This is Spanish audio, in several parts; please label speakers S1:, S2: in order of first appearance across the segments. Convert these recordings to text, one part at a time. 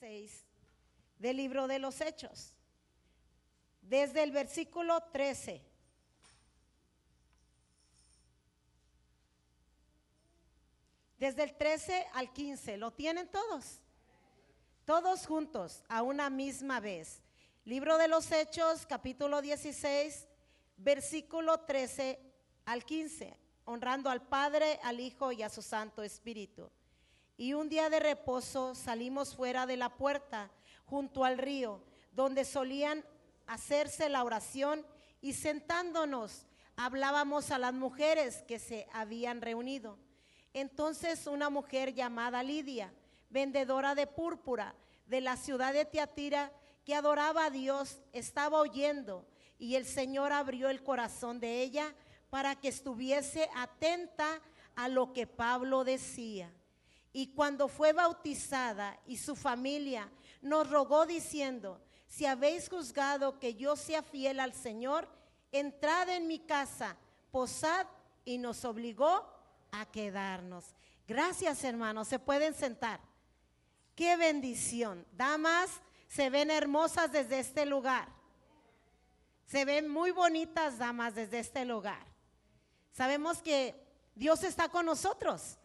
S1: 16 del libro de los Hechos, desde el versículo 13. Desde el 13 al 15, ¿lo tienen todos? Todos juntos, a una misma vez. Libro de los Hechos, capítulo 16, versículo 13 al 15, honrando al Padre, al Hijo y a su Santo Espíritu. Y un día de reposo salimos fuera de la puerta, junto al río, donde solían hacerse la oración, y sentándonos hablábamos a las mujeres que se habían reunido. Entonces una mujer llamada Lidia, vendedora de púrpura de la ciudad de Tiatira, que adoraba a Dios, estaba oyendo, y el Señor abrió el corazón de ella para que estuviese atenta a lo que Pablo decía. Y cuando fue bautizada y su familia nos rogó diciendo: si habéis juzgado que yo sea fiel al Señor, entrad en mi casa, posad, y nos obligó a quedarnos. Gracias, hermanos, se pueden sentar. Qué bendición. Damas, se ven hermosas desde este lugar. Se ven muy bonitas, damas, desde este lugar. Sabemos que Dios está con nosotros.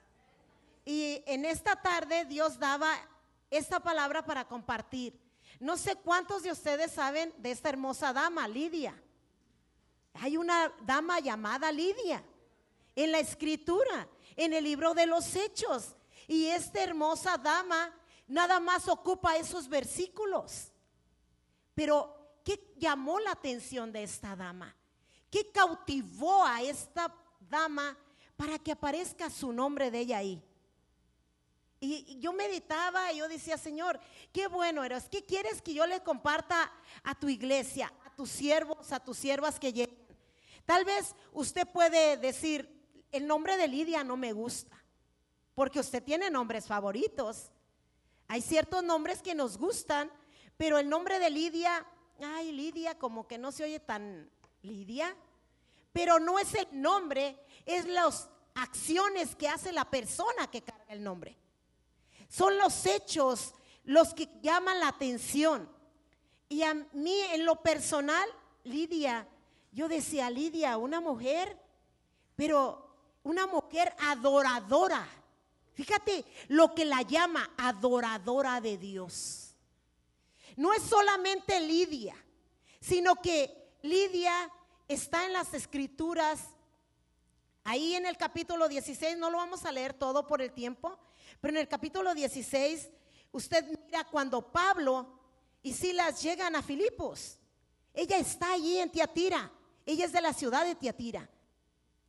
S1: Y en esta tarde Dios daba esta palabra para compartir. No sé cuántos de ustedes saben de esta hermosa dama, Lidia. Hay una dama llamada Lidia en la escritura, en el libro de los Hechos. Y esta hermosa dama nada más ocupa esos versículos. Pero ¿qué llamó la atención de esta dama? ¿Qué cautivó a esta dama para que aparezca su nombre de ella ahí? Y yo meditaba y yo decía: Señor, qué bueno eres. ¿Qué quieres que yo le comparta a tu iglesia, a tus siervos, a tus siervas que lleguen? Tal vez usted puede decir: el nombre de Lidia no me gusta, porque usted tiene nombres favoritos. Hay ciertos nombres que nos gustan, pero el nombre de Lidia, ay, Lidia, como que no se oye tan Lidia. Pero no es el nombre, es las acciones que hace la persona que carga el nombre. Son los hechos los que llaman la atención. Y a mí en lo personal, Lidia, yo decía: Lidia, una mujer, pero una mujer adoradora. Fíjate lo que la llama, adoradora de Dios. No es solamente Lidia, sino que Lidia está en las escrituras. Ahí en el capítulo 16, no lo vamos a leer todo por el tiempo, pero en el capítulo 16, usted mira cuando Pablo y Silas llegan a Filipos. Ella está allí en Tiatira, ella es de la ciudad de Tiatira.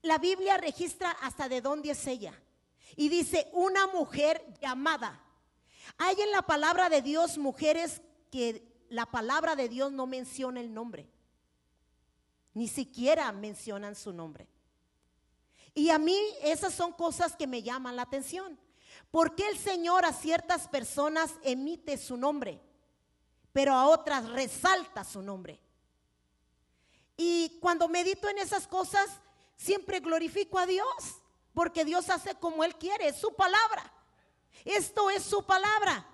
S1: La Biblia registra hasta de dónde es ella. Y dice: una mujer llamada. Hay en la palabra de Dios mujeres que la palabra de Dios no menciona el nombre. Ni siquiera mencionan su nombre. Y a mí esas son cosas que me llaman la atención. ¿Por qué el Señor a ciertas personas emite su nombre, pero a otras resalta su nombre? Y cuando medito en esas cosas, siempre glorifico a Dios, porque Dios hace como Él quiere, es su palabra. Esto es su palabra.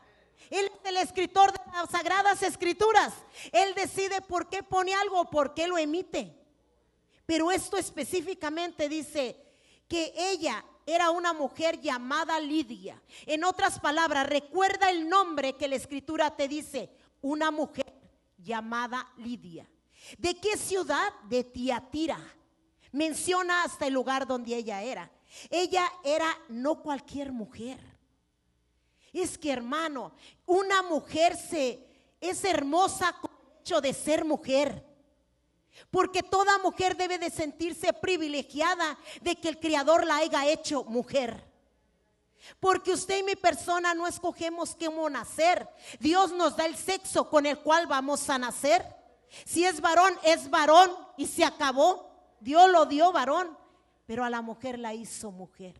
S1: Él es el escritor de las sagradas escrituras. Él decide por qué pone algo, por qué lo emite. Pero esto específicamente dice que ella era una mujer llamada Lidia. En otras palabras, recuerda el nombre que la escritura te dice: una mujer llamada Lidia. ¿De qué ciudad? De Tiatira. Menciona hasta el lugar donde ella era. Ella era no cualquier mujer. Es que, hermano, una mujer es hermosa con el hecho de ser mujer. Porque toda mujer debe de sentirse privilegiada de que el Creador la haya hecho mujer. Porque usted y mi persona no escogemos cómo nacer. Dios nos da el sexo con el cual vamos a nacer. Si es varón y se acabó. Dios lo dio varón, pero a la mujer la hizo mujer.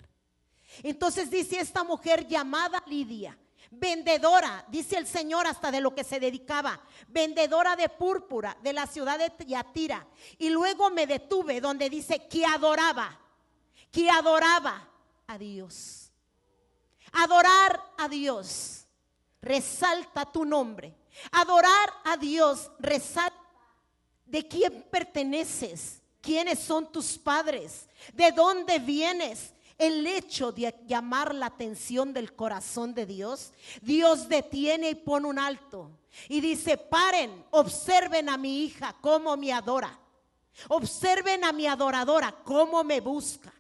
S1: Entonces dice esta mujer llamada Lidia, vendedora, dice el Señor hasta de lo que se dedicaba, vendedora de púrpura de la ciudad de Tiatira. Y luego me detuve donde dice que adoraba a Dios. Adorar a Dios resalta tu nombre. Adorar a Dios resalta de quién perteneces, quiénes son tus padres, de dónde vienes. El hecho de llamar la atención del corazón de Dios, Dios detiene y pone un alto y dice: paren, observen a mi hija cómo me adora, observen a mi adoradora cómo me busca.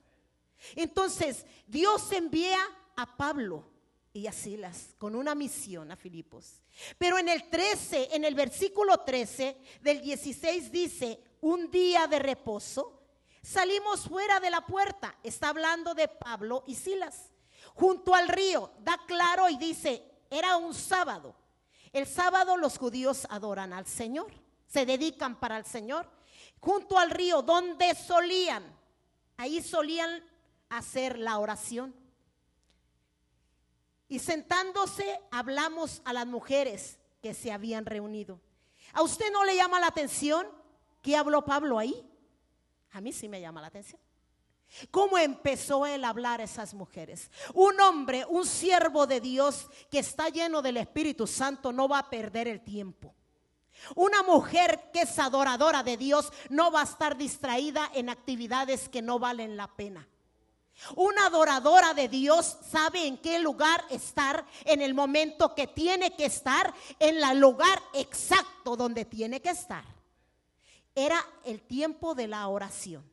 S1: Entonces Dios envía a Pablo y a Silas con una misión a Filipos. Pero en el versículo 13 del 16 dice: un día de reposo salimos fuera de la puerta. Está hablando de Pablo y Silas, junto al río. Da claro y dice: era un sábado. El sábado los judíos adoran al Señor, se dedican para el Señor. Junto al río, donde ahí solían hacer la oración. Y sentándose hablamos a las mujeres que se habían reunido. ¿A usted no le llama la atención qué habló Pablo ahí? A mí sí me llama la atención. ¿Cómo empezó él a hablar a esas mujeres? Un hombre, un siervo de Dios que está lleno del Espíritu Santo no va a perder el tiempo. Una mujer que es adoradora de Dios no va a estar distraída en actividades que no valen la pena. Una adoradora de Dios sabe en qué lugar estar, en el momento que tiene que estar, en el lugar exacto donde tiene que estar. Era el tiempo de la oración.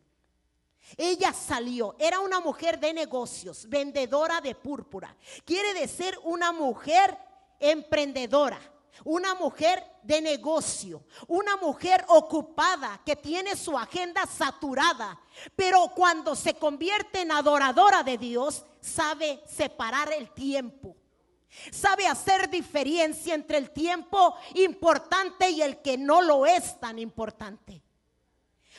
S1: Ella salió, era una mujer de negocios, vendedora de púrpura. Quiere decir una mujer emprendedora, una mujer de negocio, una mujer ocupada que tiene su agenda saturada, pero cuando se convierte en adoradora de Dios, sabe separar el tiempo, sabe hacer diferencia entre el tiempo importante y el que no lo es tan importante.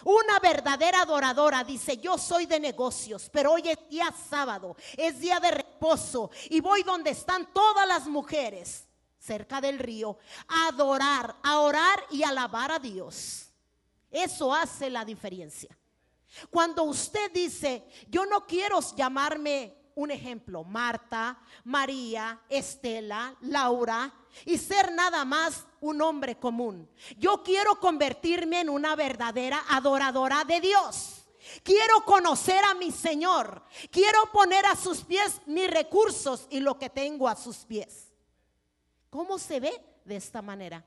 S1: Una verdadera adoradora dice: yo soy de negocios, pero hoy es día sábado, es día de reposo, y voy donde están todas las mujeres cerca del río a adorar, a orar y alabar a Dios. Eso hace la diferencia. Cuando usted dice: yo no quiero llamarme, un ejemplo, Marta, María, Estela, Laura, y ser nada más un hombre común. Yo quiero convertirme en una verdadera adoradora de Dios. Quiero conocer a mi Señor. Quiero poner a sus pies mis recursos y lo que tengo a sus pies. ¿Cómo se ve? De esta manera.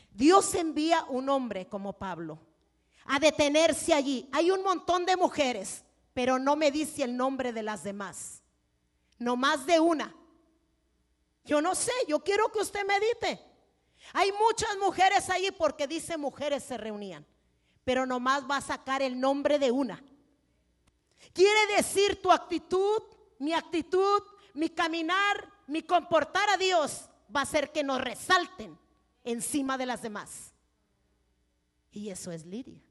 S1: Dios envía un hombre como Pablo a detenerse allí. Hay un montón de mujeres, pero no me dice el nombre de las demás. No más de una. Yo no sé, yo quiero que usted medite. Hay muchas mujeres ahí porque dice mujeres se reunían, pero nomás va a sacar el nombre de una. Quiere decir tu actitud, mi caminar, mi comportar a Dios va a hacer que nos resalten encima de las demás. Y eso es Lidia.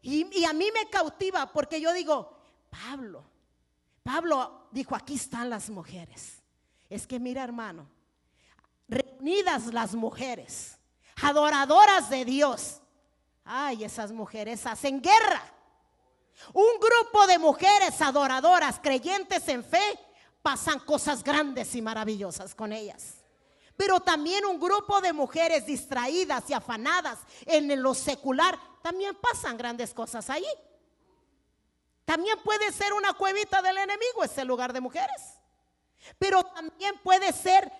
S1: Y a mí me cautiva porque yo digo: Pablo dijo: aquí están las mujeres. Es que mira, hermano, reunidas las mujeres, adoradoras de Dios, ay, esas mujeres hacen guerra. Un grupo de mujeres adoradoras, creyentes en fe, pasan cosas grandes y maravillosas con ellas. Pero también un grupo de mujeres distraídas y afanadas en lo secular, también pasan grandes cosas allí. También puede ser una cuevita del enemigo ese lugar de mujeres, pero también puede ser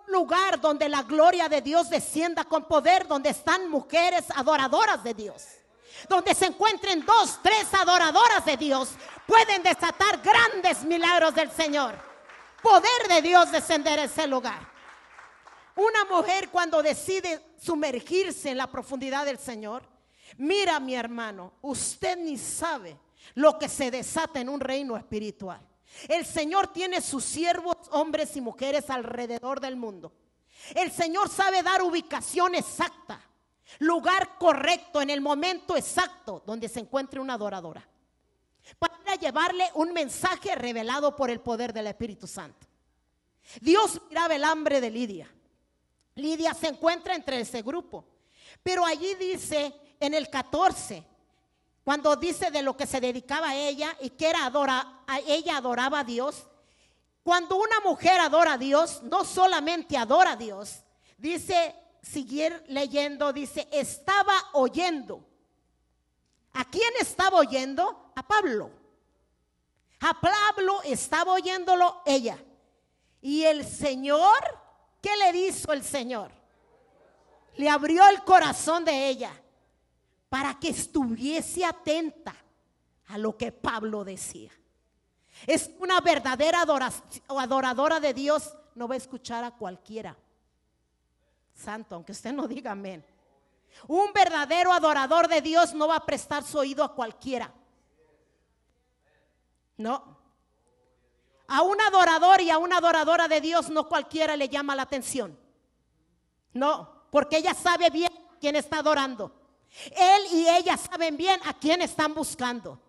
S1: un lugar donde la gloria de Dios descienda con poder, donde están mujeres adoradoras de Dios, donde se encuentren 2, 3 adoradoras de Dios, pueden desatar grandes milagros del Señor. Poder de Dios descender a ese lugar. Una mujer cuando decide sumergirse en la profundidad del Señor, mira, mi hermano, usted ni sabe lo que se desata en un reino espiritual. El Señor tiene sus siervos, hombres y mujeres alrededor del mundo. El Señor sabe dar ubicación exacta, lugar correcto, en el momento exacto donde se encuentre una adoradora, para llevarle un mensaje revelado por el poder del Espíritu Santo. Dios miraba el hambre de Lidia. Lidia se encuentra entre ese grupo, pero allí dice en el 14, cuando dice de lo que se dedicaba a ella y que ella adoraba a Dios, Cuando una mujer adora a Dios, no solamente adora a Dios, dice, seguir leyendo, dice, estaba oyendo. ¿A quién estaba oyendo? A Pablo. A Pablo estaba oyéndolo ella. Y el Señor, ¿qué le hizo el Señor? Le abrió el corazón de ella para que estuviese atenta a lo que Pablo decía. Es una verdadera adoradora de Dios. No va a escuchar a cualquiera. Santo, aunque usted no diga amén. Un verdadero adorador de Dios no va a prestar su oído a cualquiera. No. A un adorador y a una adoradora de Dios no cualquiera le llama la atención. No, porque ella sabe bien a quién está adorando. Él y ella saben bien a quién están buscando.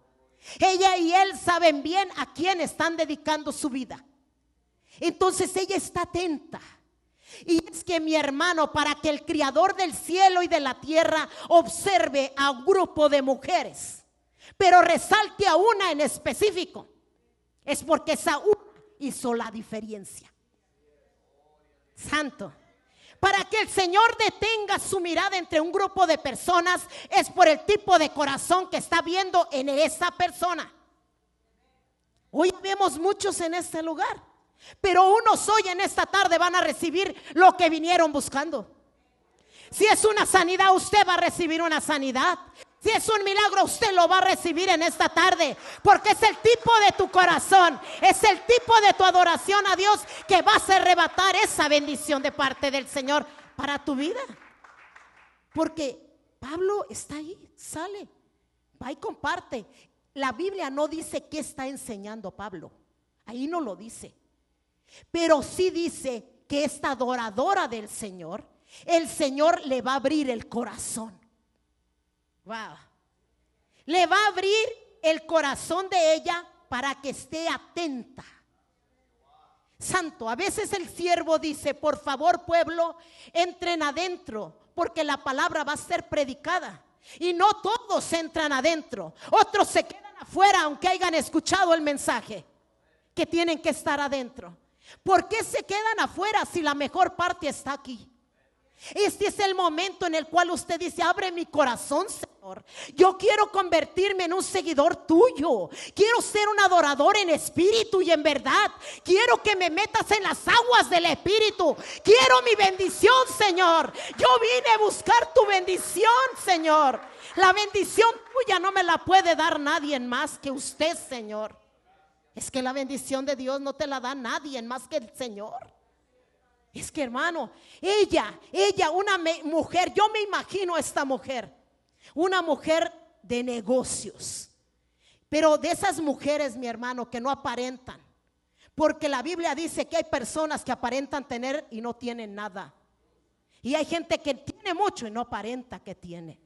S1: Ella y él saben bien a quién están dedicando su vida. Entonces ella está atenta. Y es que, mi hermano, para que el Creador del cielo y de la tierra observe a un grupo de mujeres, pero resalte a una en específico, es porque esa una hizo la diferencia. Santo. Para que el Señor detenga su mirada entre un grupo de personas, es por el tipo de corazón que está viendo en esa persona. Hoy vemos muchos en este lugar, pero unos hoy en esta tarde van a recibir lo que vinieron buscando. Si es una sanidad, usted va a recibir una sanidad. Si es un milagro, usted lo va a recibir en esta tarde, porque es el tipo de tu corazón, es el tipo de tu adoración a Dios que vas a arrebatar esa bendición de parte del Señor para tu vida. Porque Pablo está ahí, sale, va y comparte. La Biblia no dice qué está enseñando Pablo, ahí no lo dice, pero sí dice que esta adoradora del Señor, el Señor le va a abrir el corazón. Wow. Le va a abrir el corazón de ella para que esté atenta. Santo, a veces el siervo dice, por favor, pueblo, entren adentro, porque la palabra va a ser predicada. Y no todos entran adentro, otros se quedan afuera aunque hayan escuchado el mensaje, que tienen que estar adentro. ¿Por qué se quedan afuera si la mejor parte está aquí? Este es el momento en el cual usted dice, abre mi corazón, Señor. Yo quiero convertirme en un seguidor tuyo. Quiero ser un adorador en espíritu y en verdad. Quiero que me metas en las aguas del espíritu. Quiero mi bendición, Señor. Yo vine a buscar tu bendición, Señor. La bendición tuya no me la puede dar nadie más que usted, Señor. Es que la bendición de Dios no te la da nadie más que el Señor. Es que, hermano, ella, una mujer, yo me imagino a esta mujer, una mujer de negocios, pero de esas mujeres, mi hermano, que no aparentan, porque la Biblia dice que hay personas que aparentan tener y no tienen nada, y hay gente que tiene mucho y no aparenta que tiene.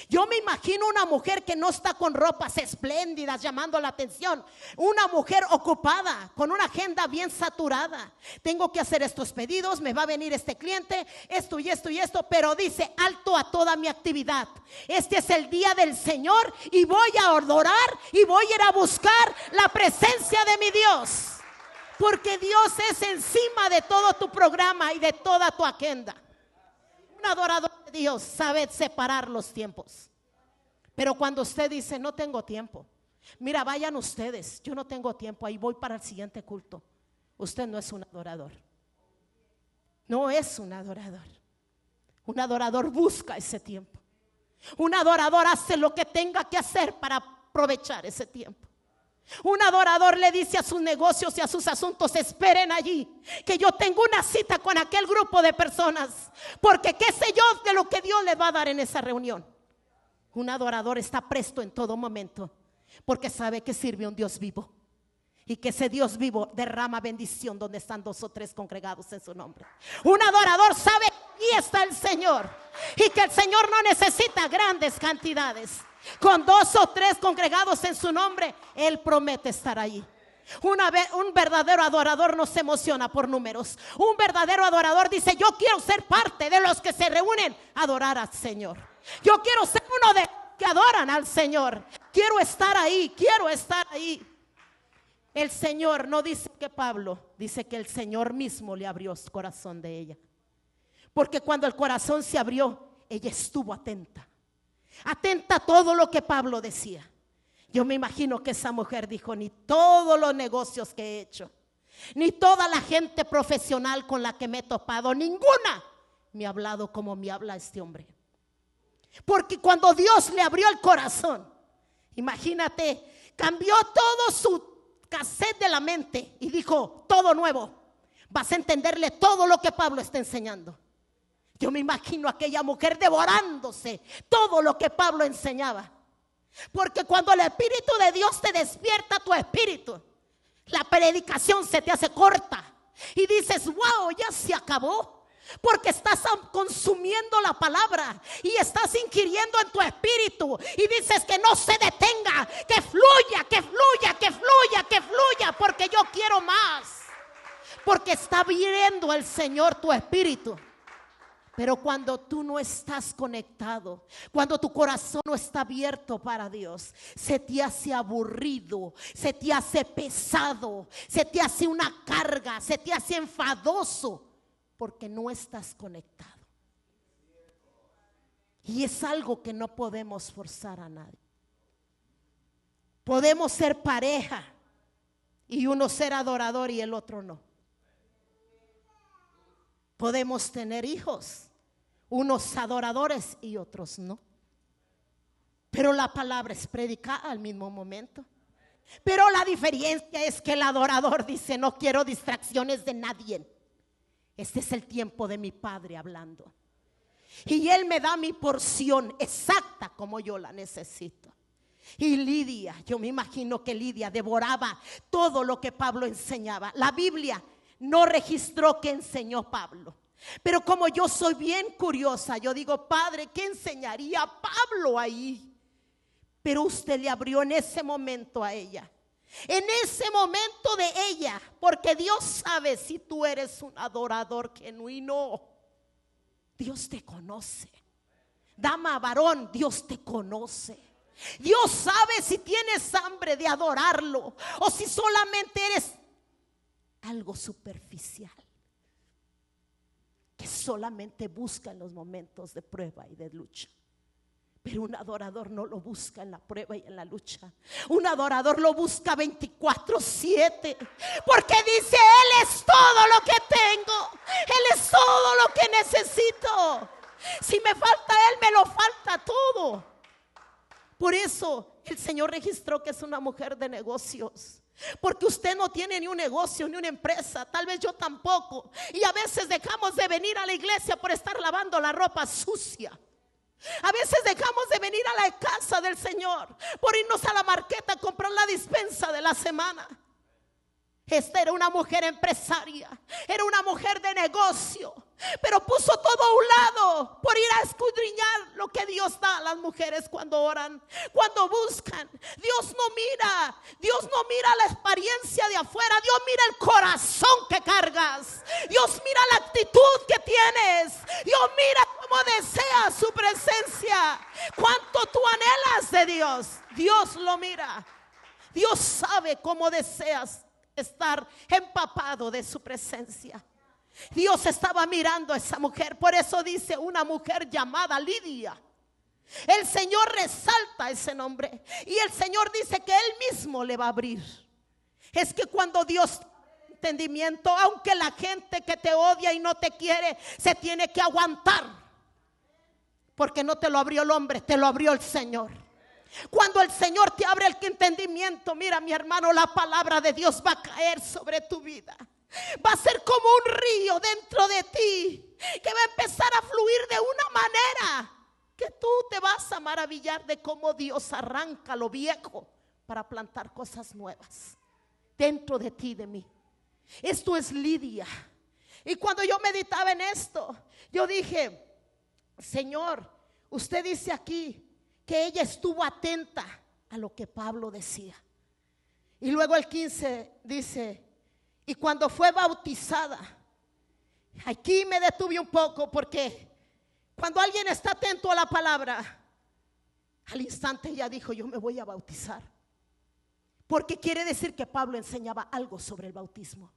S1: Yo me imagino una mujer que no está con ropas espléndidas llamando la atención. Una mujer ocupada, con una agenda bien saturada. Tengo que hacer estos pedidos, me va a venir este cliente, esto y esto y esto. Pero dice, alto a toda mi actividad. Este es el día del Señor y voy a adorar y voy a ir a buscar la presencia de mi Dios. Porque Dios es encima de todo tu programa y de toda tu agenda. Un adorador de Dios sabe separar los tiempos. Pero cuando usted dice, no tengo tiempo, mira, vayan ustedes, yo no tengo tiempo, ahí voy para el siguiente culto. Usted no es un adorador. No es un adorador. Un adorador busca ese tiempo. Un adorador hace lo que tenga que hacer para aprovechar ese tiempo. Un adorador le dice a sus negocios y a sus asuntos, esperen allí, que yo tengo una cita con aquel grupo de personas, porque qué sé yo de lo que Dios les va a dar en esa reunión. Un adorador está presto en todo momento, porque sabe que sirve a un Dios vivo, y que ese Dios vivo derrama bendición donde están 2 o 3 congregados en su nombre. Un adorador sabe que ahí está el Señor, y que el Señor no necesita grandes cantidades. Con 2 o 3 congregados en su nombre, Él promete estar allí. Un verdadero adorador no se emociona por números. Un verdadero adorador dice, yo quiero ser parte de los que se reúnen a adorar al Señor. Yo quiero ser uno de los que adoran al Señor. Quiero estar ahí, quiero estar ahí. El Señor no dice que Pablo, dice que el Señor mismo le abrió el corazón de ella. Porque cuando el corazón se abrió, ella estuvo atenta. Atenta a todo lo que Pablo decía. Yo me imagino que esa mujer dijo: ni todos los negocios que he hecho, ni toda la gente profesional con la que me he topado, ninguna me ha hablado como me habla este hombre. Porque cuando Dios le abrió el corazón, imagínate, cambió todo su cassette de la mente y dijo: todo nuevo, vas a entenderle todo lo que Pablo está enseñando. Yo me imagino a aquella mujer devorándose todo lo que Pablo enseñaba. Porque cuando el Espíritu de Dios te despierta tu espíritu, la predicación se te hace corta y dices: wow, ya se acabó. Porque estás consumiendo la palabra y estás ingiriendo en tu espíritu y dices: que no se detenga, que fluya, que fluya, que fluya, que fluya, porque yo quiero más. Porque está abriendo el Señor tu espíritu. Pero cuando tú no estás conectado, cuando tu corazón no está abierto para Dios, se te hace aburrido, se te hace pesado, se te hace una carga, se te hace enfadoso, porque no estás conectado. Y es algo que no podemos forzar a nadie. Podemos ser pareja y uno ser adorador y el otro no. Podemos tener hijos, unos adoradores y otros no. Pero la palabra es predicada al mismo momento. Pero la diferencia es que el adorador dice: no quiero distracciones de nadie. Este es el tiempo de mi Padre hablando. Y Él me da mi porción exacta como yo la necesito. Y Lidia, yo me imagino que Lidia devoraba todo lo que Pablo enseñaba. La Biblia no registró que enseñó Pablo, pero como yo soy bien curiosa, yo digo: Padre, ¿qué enseñaría Pablo ahí? Pero usted le abrió en ese momento a ella, en ese momento de ella, porque Dios sabe si tú eres un adorador genuino. Dios te conoce. Dama, varón, Dios te conoce. Dios sabe si tienes hambre de adorarlo o si solamente eres algo superficial que solamente busca en los momentos de prueba y de lucha. Pero un adorador no lo busca en la prueba y en la lucha. Un adorador lo busca 24/7, porque dice: Él es todo lo que tengo, Él es todo lo que necesito. Si me falta Él, me lo falta todo. Por eso el Señor registró que es una mujer de negocios. Porque usted no tiene ni un negocio ni una empresa, tal vez yo tampoco. Y a veces dejamos de venir a la iglesia por estar lavando la ropa sucia. A veces dejamos de venir a la casa del Señor por irnos a la marqueta a comprar la despensa de la semana. Esta era una mujer empresaria, era una mujer de negocio, pero puso todo a un lado por ir a escudriñar lo que Dios da a las mujeres cuando oran, cuando buscan. Dios no mira la apariencia de afuera, Dios mira el corazón que cargas, Dios mira la actitud que tienes, Dios mira cómo deseas su presencia, cuánto tú anhelas de Dios. Dios lo mira, Dios sabe cómo deseas estar empapado de su presencia. Dios estaba mirando a esa mujer. Por eso dice: una mujer llamada Lidia. El Señor resalta ese nombre y el Señor dice que Él mismo le va a abrir. Es que cuando Dios entendimiento, aunque la gente que te odia y no te quiere se tiene que aguantar, porque no te lo abrió el hombre, te lo abrió el Señor. Cuando el Señor te abre el entendimiento, mira mi hermano, la palabra de Dios va a caer sobre tu vida. Va a ser como un río dentro de ti, que va a empezar a fluir de una manera que tú te vas a maravillar de cómo Dios arranca lo viejo para plantar cosas nuevas dentro de ti y de mí. Esto es Lidia. Y cuando yo meditaba en esto, yo dije: Señor, usted dice aquí que ella estuvo atenta a lo que Pablo decía. Y luego el 15 dice: y cuando fue bautizada. Aquí me detuve un poco, porque cuando alguien está atento a la palabra, al instante ella dijo: yo me voy a bautizar. Porque quiere decir que Pablo enseñaba algo sobre el bautismo.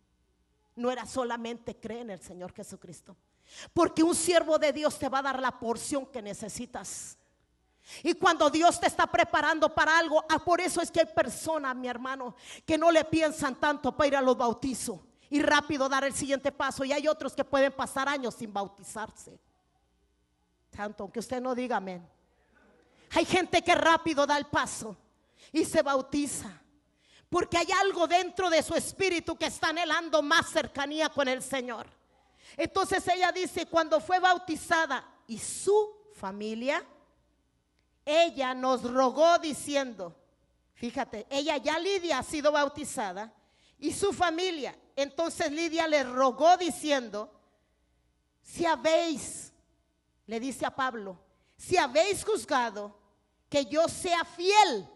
S1: No era solamente creer en el Señor Jesucristo, porque un siervo de Dios te va a dar la porción que necesitas. Y cuando Dios te está preparando para algo, por eso es que hay personas, mi hermano, que no le piensan tanto para ir a los bautizos y rápido dar el siguiente paso. Y hay otros que pueden pasar años sin bautizarse, tanto aunque usted no diga amén. Hay gente que rápido da el paso y se bautiza, porque hay algo dentro de su espíritu que está anhelando más cercanía con el Señor. Entonces ella dice, cuando fue bautizada y su familia, ella nos rogó diciendo, fíjate, ella ya Lidia ha sido bautizada y su familia. Entonces Lidia le rogó diciendo, si habéis, le dice a Pablo, si habéis juzgado que yo sea fiel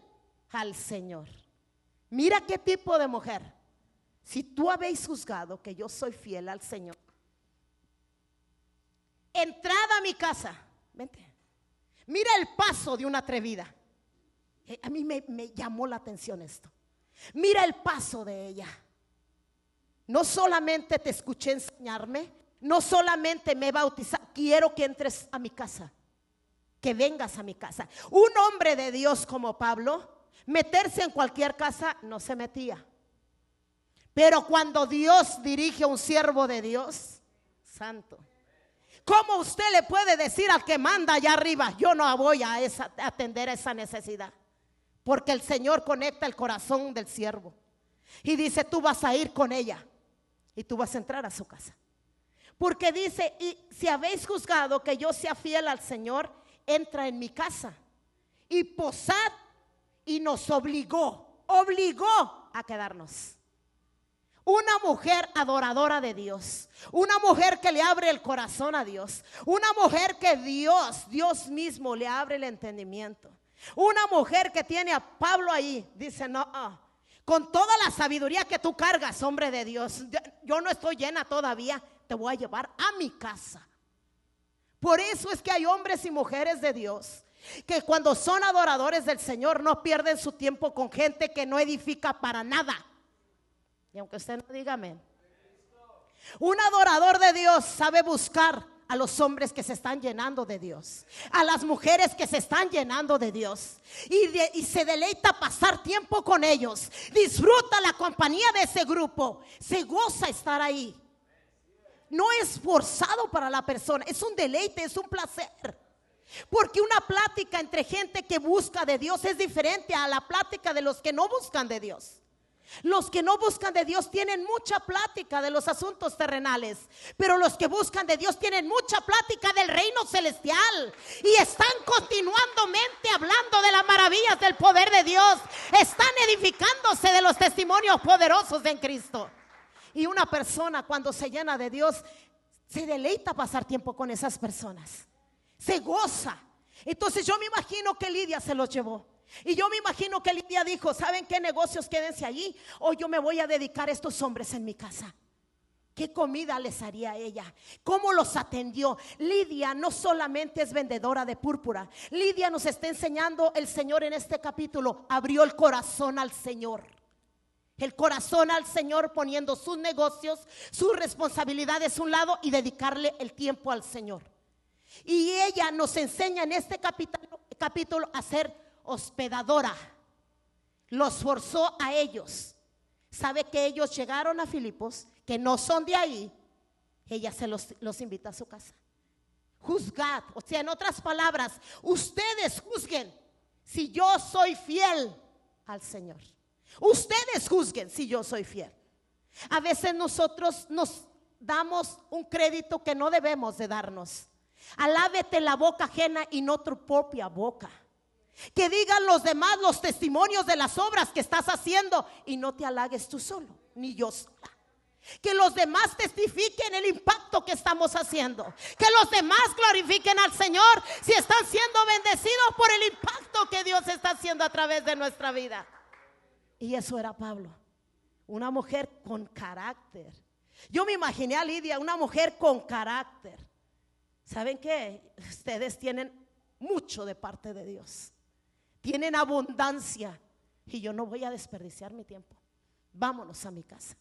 S1: al Señor. Mira qué tipo de mujer. Si tú habéis juzgado que yo soy fiel al Señor, entrad a mi casa. Vente. Mira el paso de una atrevida. A mí me llamó la atención esto. Mira el paso de ella. No solamente te escuché enseñarme, no solamente me bautizé, quiero que entres a mi casa, que vengas a mi casa. Un hombre de Dios como Pablo, meterse en cualquier casa no se metía. Pero cuando Dios dirige a un siervo de Dios, santo, ¿cómo usted le puede decir al que manda allá arriba, yo no voy a atender esa necesidad? Porque el Señor conecta el corazón del siervo y dice, tú vas a ir con ella y tú vas a entrar a su casa. Porque dice, y si habéis juzgado que yo sea fiel al Señor, entra en mi casa y posad. Y nos obligó a quedarnos. Una mujer adoradora de Dios, una mujer que le abre el corazón a Dios, una mujer que Dios mismo le abre el entendimiento, una mujer que tiene a Pablo ahí, dice no, con toda la sabiduría que tú cargas, hombre de Dios, yo no estoy llena todavía, te voy a llevar a mi casa. Por eso es que hay hombres y mujeres de Dios que cuando son adoradores del Señor no pierden su tiempo con gente que no edifica para nada. Y aunque usted no diga amén, un adorador de Dios sabe buscar a los hombres que se están llenando de Dios, a las mujeres que se están llenando de Dios, y se deleita pasar tiempo con ellos, disfruta la compañía de ese grupo, se goza estar ahí. No es forzado para la persona, es un deleite, es un placer. Porque una plática entre gente que busca de Dios es diferente a la plática de los que no buscan de Dios. Los que no buscan de Dios tienen mucha plática de los asuntos terrenales, pero los que buscan de Dios tienen mucha plática del reino celestial y están continuamente hablando de las maravillas del poder de Dios. Están edificándose de los testimonios poderosos en Cristo. Y una persona cuando se llena de Dios se deleita pasar tiempo con esas personas, se goza. Entonces yo me imagino que Lidia se los llevó. Y yo me imagino que Lidia dijo, ¿saben qué negocios? Quédense allí o yo me voy a dedicar a estos hombres en mi casa. ¿Qué comida les haría ella? ¿Cómo los atendió? Lidia no solamente es vendedora de púrpura. Lidia nos está enseñando el Señor en este capítulo. Abrió el corazón al Señor. El corazón al Señor poniendo sus negocios, sus responsabilidades a un lado y dedicarle el tiempo al Señor. Y ella nos enseña en este capítulo a ser hospedadora. Los forzó a ellos. Sabe que ellos llegaron a Filipos, que no son de ahí. Ella se los invita a su casa. Juzgad, o sea, en otras palabras, ustedes juzguen si yo soy fiel al Señor. Ustedes juzguen si yo soy fiel. A veces nosotros nos damos un crédito que no debemos de darnos. Alábete la boca ajena y no tu propia boca. Que digan los demás los testimonios de las obras que estás haciendo y no te halagues tú solo, ni yo sola. Que los demás testifiquen el impacto que estamos haciendo. Que los demás glorifiquen al Señor si están siendo bendecidos por el impacto que Dios está haciendo a través de nuestra vida. Y eso era Pablo, una mujer con carácter. Yo me imaginé a Lidia, una mujer con carácter. ¿Saben qué? Ustedes tienen mucho de parte de Dios. Tienen abundancia y yo no voy a desperdiciar mi tiempo. Vámonos a mi casa.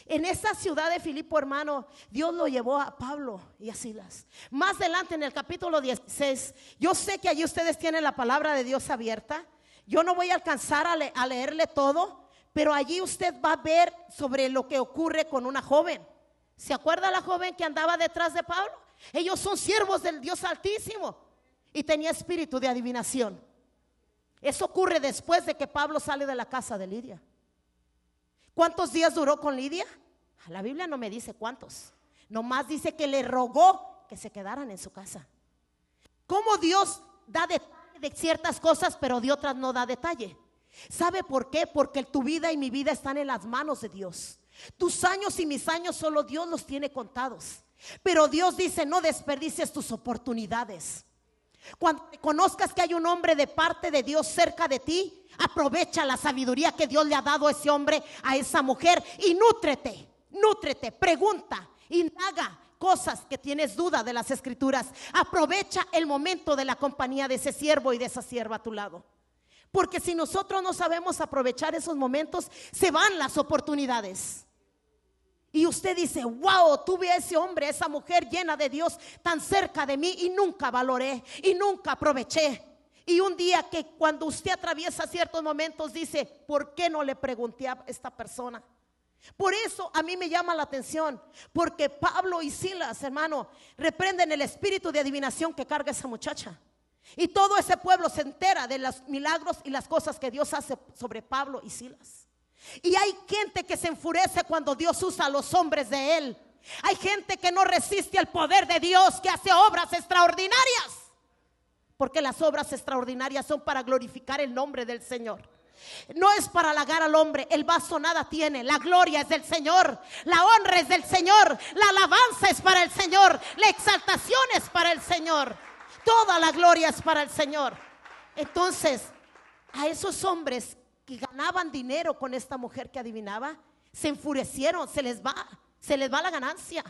S1: En esa ciudad de Filipo, hermano, Dios lo llevó a Pablo y a Silas. Más adelante en el capítulo 16, yo sé que allí ustedes tienen la palabra de Dios abierta. Yo no voy a alcanzar a leerle todo, pero allí usted va a ver sobre lo que ocurre con una joven. ¿Se acuerda la joven que andaba detrás de Pablo? Ellos son siervos del Dios Altísimo y tenía espíritu de adivinación. Eso ocurre después de que Pablo sale de la casa de Lidia. ¿Cuántos días duró con Lidia? La Biblia no me dice cuántos. Nomás dice que le rogó que se quedaran en su casa. ¿Cómo Dios da detalle de ciertas cosas, pero de otras no da detalle? ¿Sabe por qué? Porque tu vida y mi vida están en las manos de Dios. Tus años y mis años solo Dios los tiene contados. Pero Dios dice: no desperdicies tus oportunidades. Cuando conozcas que hay un hombre de parte de Dios cerca de ti, aprovecha la sabiduría que Dios le ha dado a ese hombre, a esa mujer, y nútrete, pregunta, indaga cosas que tienes duda de las escrituras. Aprovecha el momento de la compañía de ese siervo y de esa sierva a tu lado. Porque si nosotros no sabemos aprovechar esos momentos, se van las oportunidades. Y usted dice: wow, tuve a ese hombre, a esa mujer llena de Dios tan cerca de mí y nunca valoré y nunca aproveché. Y un día que cuando usted atraviesa ciertos momentos dice: ¿por qué no le pregunté a esta persona? Por eso a mí me llama la atención, porque Pablo y Silas, hermano, reprenden el espíritu de adivinación que carga esa muchacha. Y todo ese pueblo se entera de los milagros y las cosas que Dios hace sobre Pablo y Silas. Y hay gente que se enfurece cuando Dios usa a los hombres de él. Hay gente que no resiste el poder de Dios, que hace obras extraordinarias, porque las obras extraordinarias son para glorificar el nombre del Señor. No es para halagar al hombre. El vaso nada tiene. La gloria es del Señor, la honra es del Señor, la alabanza es para el Señor, la exaltación es para el Señor, toda la gloria es para el Señor. Entonces, a esos hombres que ganaban dinero con esta mujer que adivinaba, se enfurecieron, se les va la ganancia.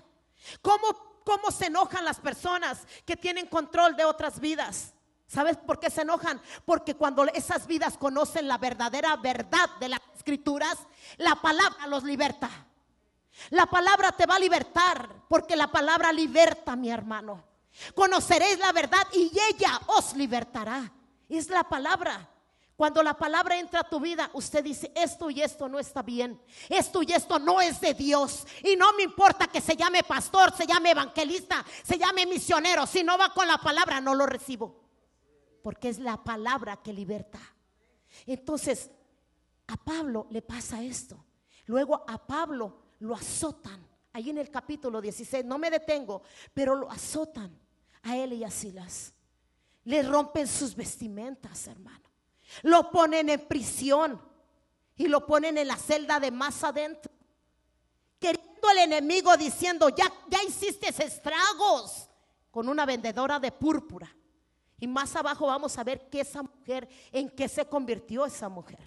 S1: ¿Cómo se enojan las personas que tienen control de otras vidas? ¿Sabes por qué se enojan? Porque cuando esas vidas conocen la verdadera verdad de las escrituras, la palabra los liberta. La palabra te va a libertar, porque la palabra liberta, mi hermano. Conoceréis la verdad y ella os libertará. Es la palabra. Cuando la palabra entra a tu vida, usted dice: esto y esto no está bien, esto y esto no es de Dios. Y no me importa que se llame pastor, se llame evangelista, se llame misionero. Si no va con la palabra, no lo recibo, porque es la palabra que liberta. Entonces a Pablo le pasa esto. Luego a Pablo lo azotan. Ahí en el capítulo 16, no me detengo, pero lo azotan a él y a Silas. Le rompen sus vestimentas, hermano. Lo ponen en prisión y lo ponen en la celda de más adentro, queriendo el enemigo diciendo: ya hiciste estragos con una vendedora de púrpura. Y más abajo vamos a ver que esa mujer, en qué se convirtió esa mujer.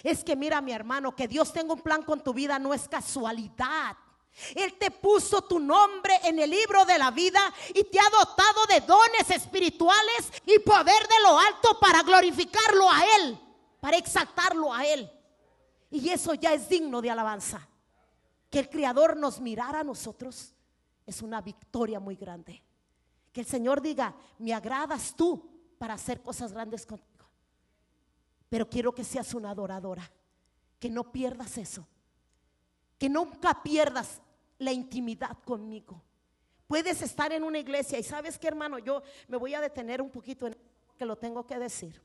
S1: Es que mira, mi hermano, que Dios tenga un plan con tu vida no es casualidad. Él te puso tu nombre en el libro de la vida y te ha dotado de dones espirituales y poder de lo alto para glorificarlo a Él, para exaltarlo a Él. Y eso ya es digno de alabanza. Que el Creador nos mirara a nosotros es una victoria muy grande. Que el Señor diga: me agradas tú para hacer cosas grandes contigo, pero quiero que seas una adoradora, que no pierdas eso, que nunca pierdas la intimidad conmigo. Puedes estar en una iglesia y ¿sabes qué, hermano? Yo me voy a detener un poquito en que lo tengo que decir.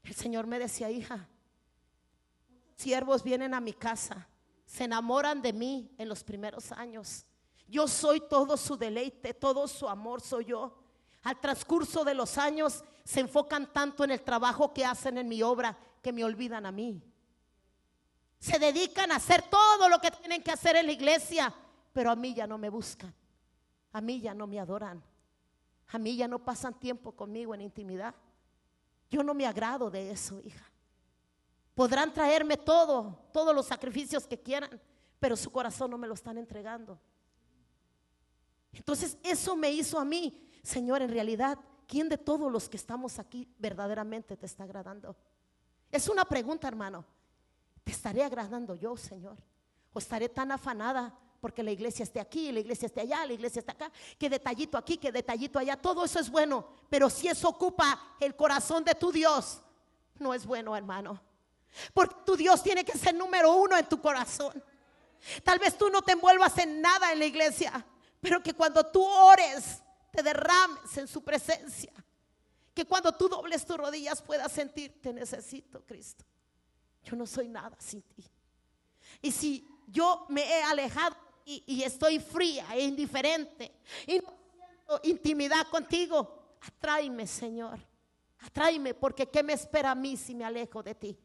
S1: El Señor me decía: hija, siervos vienen a mi casa, se enamoran de mí en los primeros años. Yo soy todo su deleite, todo su amor soy yo. Al transcurso de los años se enfocan tanto en el trabajo que hacen en mi obra que me olvidan a mí. Se dedican a hacer todo lo que tienen que hacer en la iglesia, pero a mí ya no me buscan, a mí ya no me adoran, a mí ya no pasan tiempo conmigo en intimidad. Yo no me agrado de eso, hija. Podrán traerme todos los sacrificios que quieran, pero su corazón no me lo están entregando. Entonces eso me hizo a mí: Señor, en realidad, ¿quién de todos los que estamos aquí verdaderamente te está agradando? Es una pregunta, hermano. ¿Te estaré agradando yo, Señor? ¿O estaré tan afanada porque la iglesia esté aquí, la iglesia esté allá, la iglesia está acá, que detallito aquí, que detallito allá? Todo eso es bueno, pero si eso ocupa el corazón de tu Dios, no es bueno, hermano. Porque tu Dios tiene que ser número uno en tu corazón. Tal vez tú no te envuelvas en nada en la iglesia, pero que cuando tú ores te derrames en su presencia. Que cuando tú dobles tus rodillas puedas sentir: te necesito, Cristo. Yo no soy nada sin ti. Y si yo me he alejado y estoy fría e indiferente y no siento intimidad contigo, atráeme, Señor. Atráeme, porque ¿qué me espera a mí si me alejo de ti?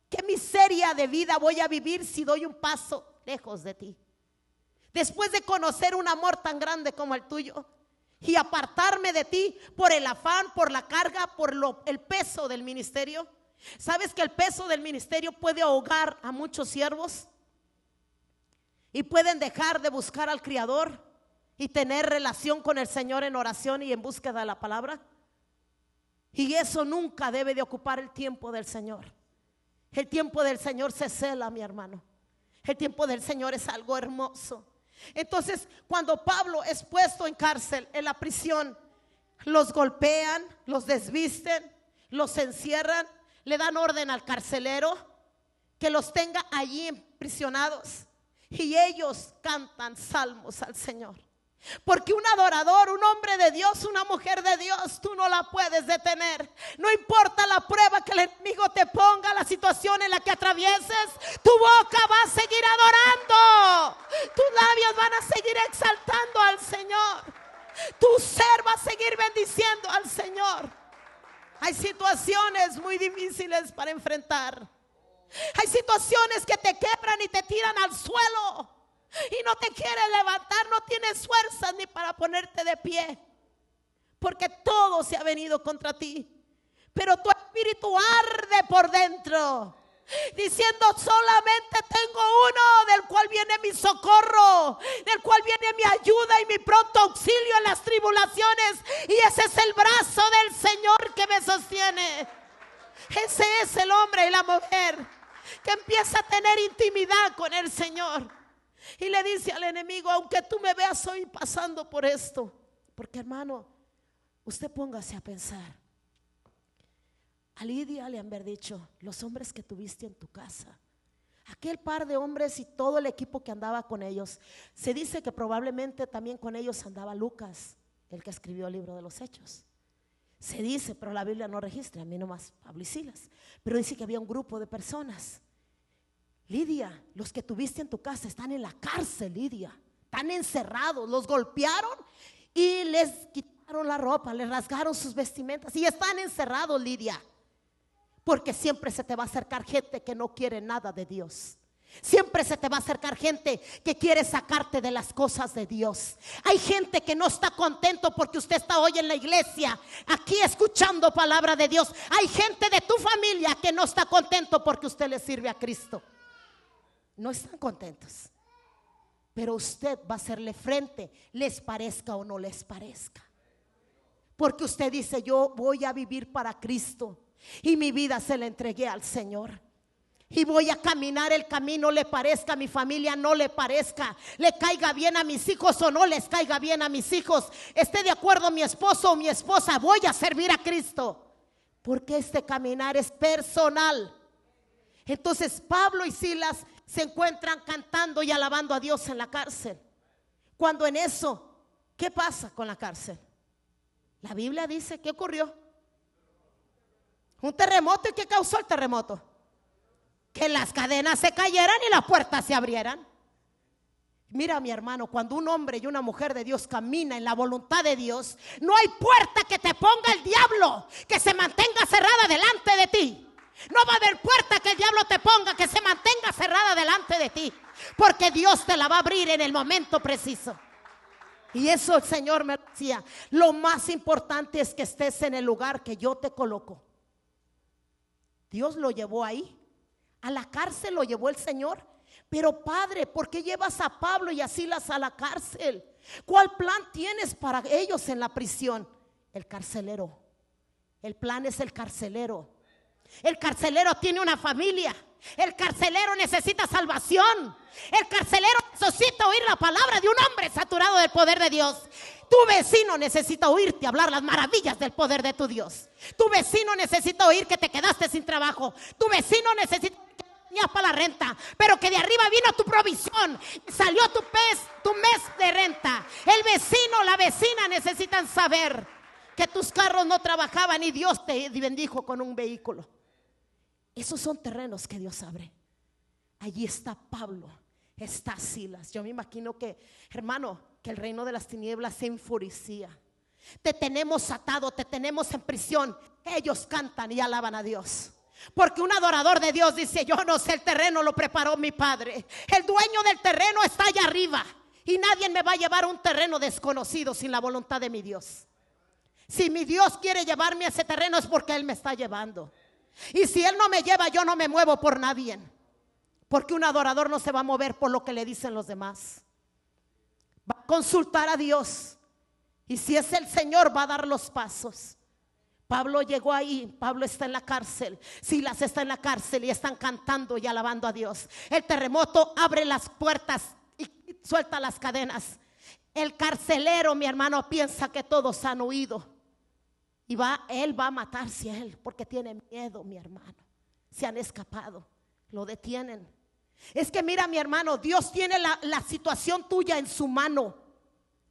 S1: ¿Qué miseria de vida voy a vivir si doy un paso lejos de ti? Después de conocer un amor tan grande como el tuyo y apartarme de ti por el afán, por la carga, por el peso del ministerio. ¿Sabes que el peso del ministerio puede ahogar a muchos siervos? Y pueden dejar de buscar al Criador y tener relación con el Señor en oración y en búsqueda de la palabra. Y eso nunca debe de ocupar el tiempo del Señor. El tiempo del Señor se cela, mi hermano. El tiempo del Señor es algo hermoso. Entonces, cuando Pablo es puesto en cárcel, en la prisión, los golpean, los desvisten, los encierran, le dan orden al carcelero que los tenga allí aprisionados, y ellos cantan salmos al Señor. Porque un adorador, un hombre de Dios, una mujer de Dios, tú no la puedes detener. No importa la prueba que el enemigo te ponga, la situación en la que atravieses, tu boca va a seguir adorando, tus labios van a seguir exaltando al Señor, tu ser va a seguir bendiciendo al Señor. Hay situaciones muy difíciles para enfrentar. Hay situaciones que te quebran y te tiran al suelo y no te quieres levantar, no tienes fuerzas ni para ponerte de pie, porque todo se ha venido contra ti. Pero tu espíritu arde por dentro, diciendo: solamente tengo uno del cual viene mi socorro, del cual viene mi ayuda y mi pronto auxilio en las tribulaciones, y ese es el brazo del Señor que me sostiene. Ese es el hombre y la mujer que empieza a tener intimidad con el Señor y le dice al enemigo: aunque tú me veas hoy pasando por esto. Porque, hermano, usted póngase a pensar. A Lidia le han dicho: los hombres que tuviste en tu casa, aquel par de hombres y todo el equipo que andaba con ellos. Se dice que probablemente también con ellos andaba Lucas, el que escribió el libro de los Hechos. Se dice, pero la Biblia no registra, a mí nomás Pablo y Silas. Pero dice que había un grupo de personas. Lidia, los que tuviste en tu casa están en la cárcel, Lidia. Están encerrados, los golpearon y les quitaron la ropa, les rasgaron sus vestimentas y están encerrados, Lidia. Porque siempre se te va a acercar gente que no quiere nada de Dios. Siempre se te va a acercar gente que quiere sacarte de las cosas de Dios. Hay gente que no está contento porque usted está hoy en la iglesia, aquí escuchando palabra de Dios. Hay gente de tu familia que no está contento porque usted le sirve a Cristo. No están contentos, pero usted va a hacerle frente, les parezca o no les parezca. Porque usted dice: yo voy a vivir para Cristo y mi vida se la entregué al Señor. Y voy a caminar el camino, le parezca a mi familia, no le parezca, le caiga bien a mis hijos o no les caiga bien a mis hijos, esté de acuerdo mi esposo o mi esposa, voy a servir a Cristo. Porque este caminar es personal. Entonces Pablo y Silas se encuentran cantando y alabando a Dios en la cárcel. Cuando en eso, ¿qué pasa con la cárcel? La Biblia dice, ¿qué ocurrió? Un terremoto. ¿Y qué causó el terremoto? Que las cadenas se cayeran y las puertas se abrieran. Mira, mi hermano, cuando un hombre y una mujer de Dios camina en la voluntad de Dios, no hay puerta que te ponga el diablo que se mantenga cerrada delante de ti. No va a haber puerta que el diablo te ponga que se mantenga cerrada delante de ti, porque Dios te la va a abrir en el momento preciso. Y eso el Señor me decía: lo más importante es que estés en el lugar que yo te coloco. Dios lo llevó ahí, a la cárcel lo llevó el Señor. Pero Padre, ¿por qué llevas a Pablo y a Silas a la cárcel? ¿Cuál plan tienes para ellos en la prisión? El carcelero. El plan es el carcelero. El carcelero tiene una familia. El carcelero necesita salvación. El carcelero necesita oír la palabra de un hombre saturado del poder de Dios. Tu vecino necesita oírte hablar las maravillas del poder de tu Dios. Tu vecino necesita oír que te quedaste sin trabajo. Tu vecino necesita que tenías para la renta, pero que de arriba vino tu provisión, salió tu mes de renta. El vecino, la vecina necesitan saber que tus carros no trabajaban y Dios te bendijo con un vehículo. Esos son terrenos que Dios abre. Allí está Pablo, está Silas. Yo me imagino que, hermano, que el reino de las tinieblas se enfurecía. Te tenemos atado, te tenemos en prisión. Ellos cantan y alaban a Dios. Porque un adorador de Dios dice: yo no sé, el terreno lo preparó mi Padre. El dueño del terreno está allá arriba. Y nadie me va a llevar a un terreno desconocido sin la voluntad de mi Dios. Si mi Dios quiere llevarme a ese terreno es porque Él me está llevando. Y si Él no me lleva, yo no me muevo por nadie. Porque un adorador no se va a mover por lo que le dicen los demás. Va a consultar a Dios. Y si es el Señor, va a dar los pasos. Pablo llegó ahí, Pablo está en la cárcel, Silas está en la cárcel y están cantando y alabando a Dios. El terremoto abre las puertas y suelta las cadenas. El carcelero, mi hermano, piensa que todos han huido. Y él va a matarse a él porque tiene miedo, mi hermano. Se han escapado, lo detienen. Es que mira, mi hermano, Dios tiene la situación tuya en su mano.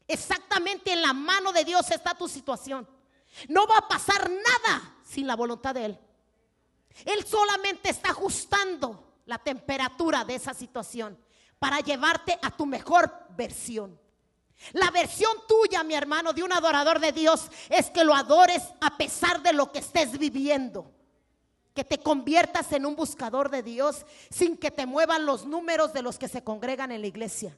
S1: Exactamente en la mano de Dios está tu situación. No va a pasar nada sin la voluntad de Él. Él solamente está ajustando la temperatura de esa situación para llevarte a tu mejor versión. La versión tuya, mi hermano, de un adorador de Dios es que lo adores a pesar de lo que estés viviendo. Que te conviertas en un buscador de Dios sin que te muevan los números de los que se congregan en la iglesia.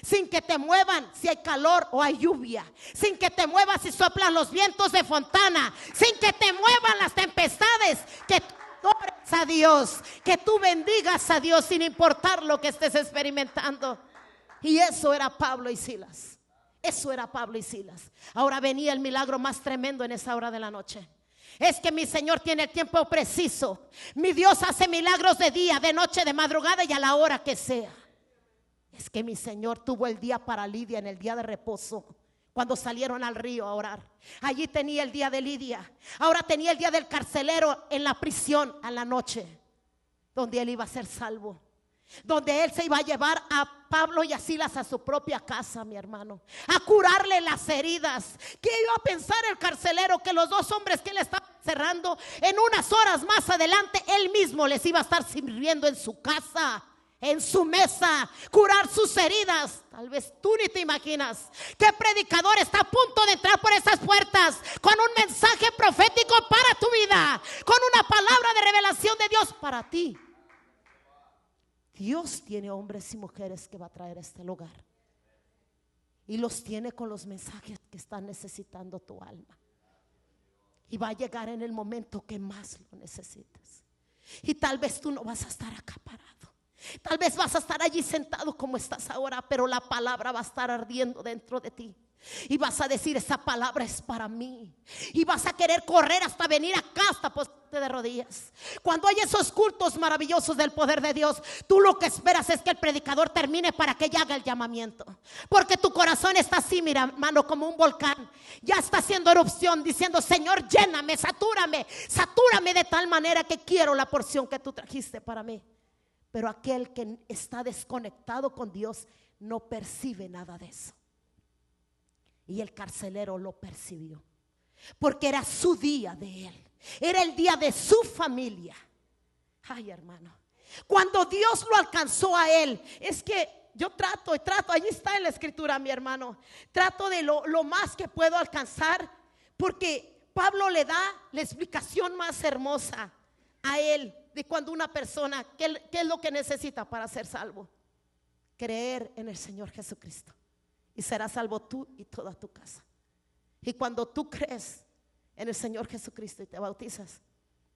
S1: Sin que te muevan si hay calor o hay lluvia. Sin que te muevas si soplan los vientos de Fontana. Sin que te muevan las tempestades. Que tú adores a Dios, que tú bendigas a Dios sin importar lo que estés experimentando. Y eso era Pablo y Silas. Eso era Pablo y Silas. Ahora venía el milagro más tremendo en esa hora de la noche. Es que mi Señor tiene el tiempo preciso. Mi Dios hace milagros de día, de noche, de madrugada y a la hora que sea. Es que mi Señor tuvo el día para Lidia en el día de reposo, cuando salieron al río a orar. Allí tenía el día de Lidia. Ahora tenía el día del carcelero en la prisión a la noche, donde él iba a ser salvo. Donde él se iba a llevar a Pablo y a Silas a su propia casa, mi hermano, a curarle las heridas. ¿Qué iba a pensar el carcelero? Que los dos hombres que él estaba encerrando, en unas horas más adelante, él mismo les iba a estar sirviendo en su casa, en su mesa, curar sus heridas. Tal vez tú ni te imaginas qué predicador está a punto de entrar por esas puertas con un mensaje profético para tu vida, con una palabra de revelación de Dios para ti. Dios tiene hombres y mujeres que va a traer a este lugar, y los tiene con los mensajes que están necesitando tu alma, y va a llegar en el momento que más lo necesitas. Y tal vez tú no vas a estar acá parado, tal vez vas a estar allí sentado como estás ahora, pero la palabra va a estar ardiendo dentro de ti. Y vas a decir: esa palabra es para mí. Y vas a querer correr hasta venir acá, hasta postrarte de rodillas. Cuando hay esos cultos maravillosos del poder de Dios, tú lo que esperas es que el predicador termine para que ella haga el llamamiento. Porque tu corazón está así, mira, hermano, como un volcán. Ya está haciendo erupción, diciendo: Señor, lléname, satúrame de tal manera que quiero la porción que tú trajiste para mí. Pero aquel que está desconectado con Dios no percibe nada de eso. Y el carcelero lo percibió, porque era su día de él, era el día de su familia. Ay, hermano, cuando Dios lo alcanzó a él, es que yo trato, allí está en la escritura, mi hermano, trato de lo más que puedo alcanzar, porque Pablo le da la explicación más hermosa a él de cuando una persona, ¿qué es lo que necesita para ser salvo? Creer en el Señor Jesucristo. Y serás salvo tú y toda tu casa. Y cuando tú crees en el Señor Jesucristo y te bautizas,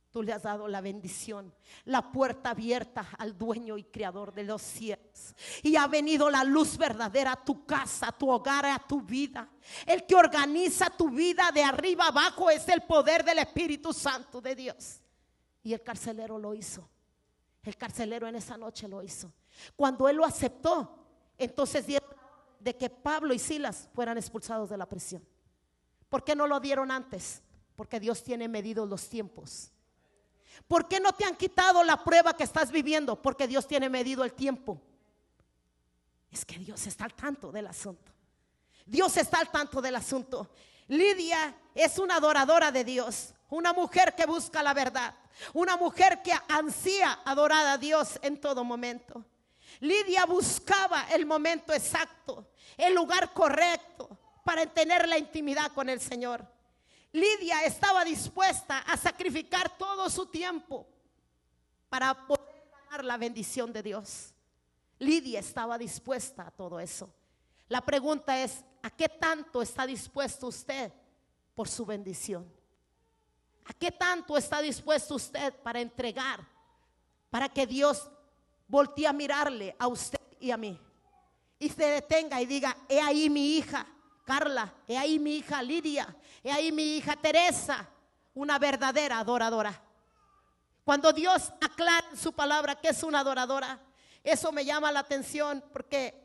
S1: tú le has dado la bendición, la puerta abierta al dueño y creador de los cielos. Y ha venido la luz verdadera a tu casa, a tu hogar, a tu vida. El que organiza tu vida de arriba abajo es el poder del Espíritu Santo de Dios. Y el carcelero lo hizo. El carcelero en esa noche lo hizo. Cuando él lo aceptó, entonces dieron de que Pablo y Silas fueran expulsados de la prisión. ¿Por qué no lo dieron antes? Porque Dios tiene medidos los tiempos. ¿Por qué no te han quitado la prueba que estás viviendo? Porque Dios tiene medido el tiempo. Es que Dios está al tanto del asunto. Dios está al tanto del asunto. Lidia es una adoradora de Dios, una mujer que busca la verdad, una mujer que ansía adorar a Dios en todo momento. Lidia buscaba el momento exacto, el lugar correcto para tener la intimidad con el Señor. Lidia estaba dispuesta a sacrificar todo su tiempo para poder ganar la bendición de Dios. Lidia estaba dispuesta a todo eso. La pregunta es, ¿a qué tanto está dispuesto usted por su bendición? ¿A qué tanto está dispuesto usted para entregar, para que Dios voltee a mirarle a usted y a mí y se detenga y diga: he ahí mi hija Carla, he ahí mi hija Lidia, he ahí mi hija Teresa, una verdadera adoradora? Cuando Dios aclara en su palabra que es una adoradora, eso me llama la atención, porque